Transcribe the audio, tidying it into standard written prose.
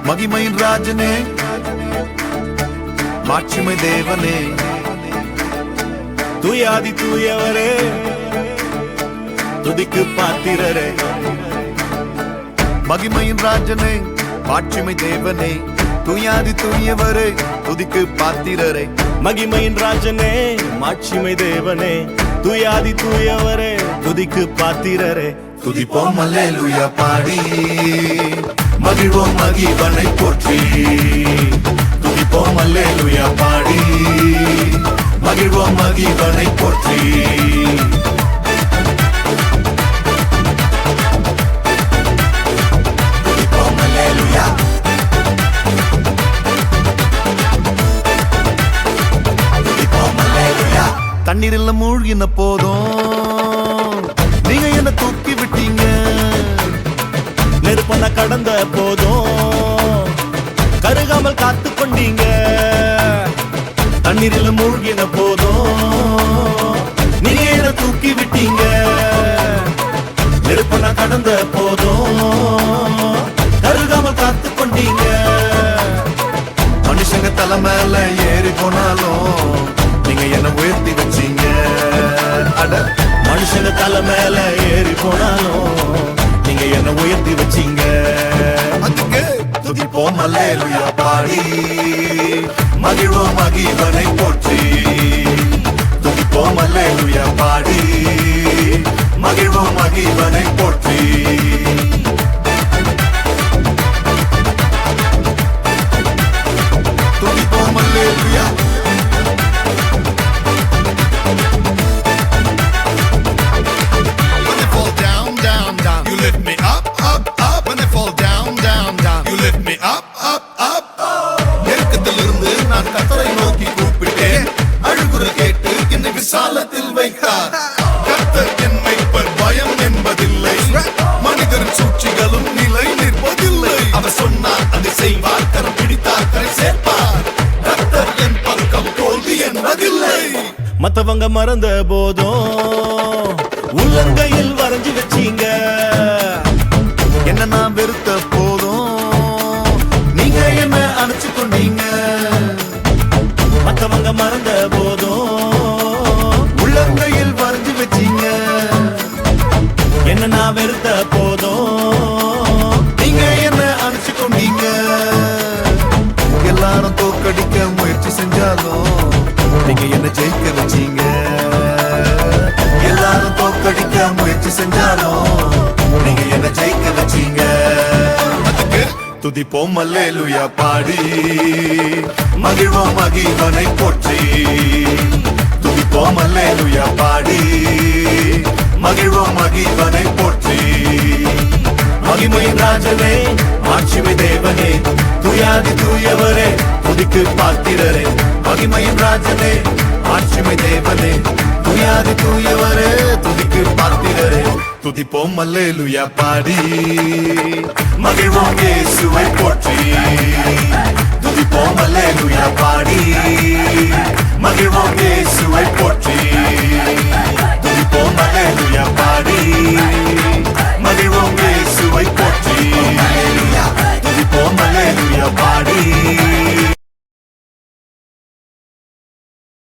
மகிமையின் ராஜனே, மாட்சிமை தேவனே, தூயாதி தூயவரே, துதிக்கு பாத்திரரே. மகிமையின் ராஜனே, மாட்சிமை தேவனே, தூயாதி தூயவரே, துதிக்கு பாத்திரரே. மகிமையின் ராஜனே, மாட்சிமை தேவனே, தூயாதி தூயவரே, துதிக்கு பாத்திரரே. துதிப்போம் அல்லேலூயா பாடி, மகிழ்வோம் மகிவனை போற்றி. துதிப்போம் அல்லேலூயா பாடி, மகிழ்வோம் மகிவனை போற்றி. துதிப்போம் அல்லேலூயா, துதிப்போம் அல்லேலூயா. தண்ணீரில் மூழ்கின போதும் நீங்க என்ன தூக்கி விட்டீங்க. நெருப்பன கடந்த போதும் கருகாமல் காத்து கொண்டீங்க. தண்ணீரில் மூழ்கின போதும் நீங்க என்ன தூக்கி விட்டீங்க. நெருப்பன கடந்த போதும் கருகாமல் காத்து கொண்டீங்க. மனுஷங்க தலை மேல ஏறி போனாலும் நீங்க என்ன உயர்த்தி வச்சீங்க. அட, மனுஷங்க தலை மேல ஏறி போனாலும் நீங்க என்ன உயர்த்தி வச்சீங்க. அதுக்கு துதிப்போம் அல்லேலூயா பாடி, மகிழ்வோம் மகிவனை போற்றி. துதிப்போம் அல்லேலூயா பாடி, மகிழ்வோம் மகிவனை போற்றி. துதிப்போம் அல்லேலூயா, விசாலத்தில் வைத்தார் கர்த்தர். என்னை பயம் என்பதில்லை, மனிதரின் சூழ்ச்சிகளும் நிலை நிற்பதில்லை. அவர் சொன்னார் அதை செய்வார், கரம் பிடித்தார் கரை சேர்ப்பார். கர்த்தர் என் பக்கம் தோல்வி என்பதில்லை. மத்தவங்க மறந்த போதும் உள்ளங்கையில் வரைஞ்சு வச்சீங்க. என்ன நான் வெறுத்த போதும் நீங்க என்ன அணைச்சு கொண்டீங்க. மத்தவங்க மறந்த போதும் உள்ளங்கையில் வரைஞ்சு வச்சீங்க. என்ன நான் வெறுத்த போதும் நீங்க என்ன அணைச்சு கொண்டீங்க. எல்லாரும் தோக்கடிக்க முயற்சி செஞ்சாலும் நீங்க என்ன ஜெயிக்க வச்சீங்க. எல்லாரும் தோக்கடிக்க முயற்சி செஞ்சாலும் நீங்க என்ன ஜெயிக்க வச்சீங்க. அதுக்கு துதிப்போம் அல்லேலூயா பாடி, மகிழ்வோம் மகிவனை போற்றி. துதிப்போம் அல்லேலூயா பாடி, மகிழ்வோம் மகிவனை போற்றி. மகிமையின் ராஜனே, மாட்சிமை தேவனே, தூயாதி தூயவரே, துதிக்கு பாத்திரரே. மகிமையின் ராஜனே, மாட்சிமை தேவனே, தூயாதி தூயவரே, துதிக்கு பாத்திரரே. துதிப்போம் அல்லேலூயா பாடி, மகிழ்வோம் இயேசுவை போற்றி. துதிப்போம் அல்லேலூயா பாடி, மகிழ்வோம் இயேசுவை போற்றி.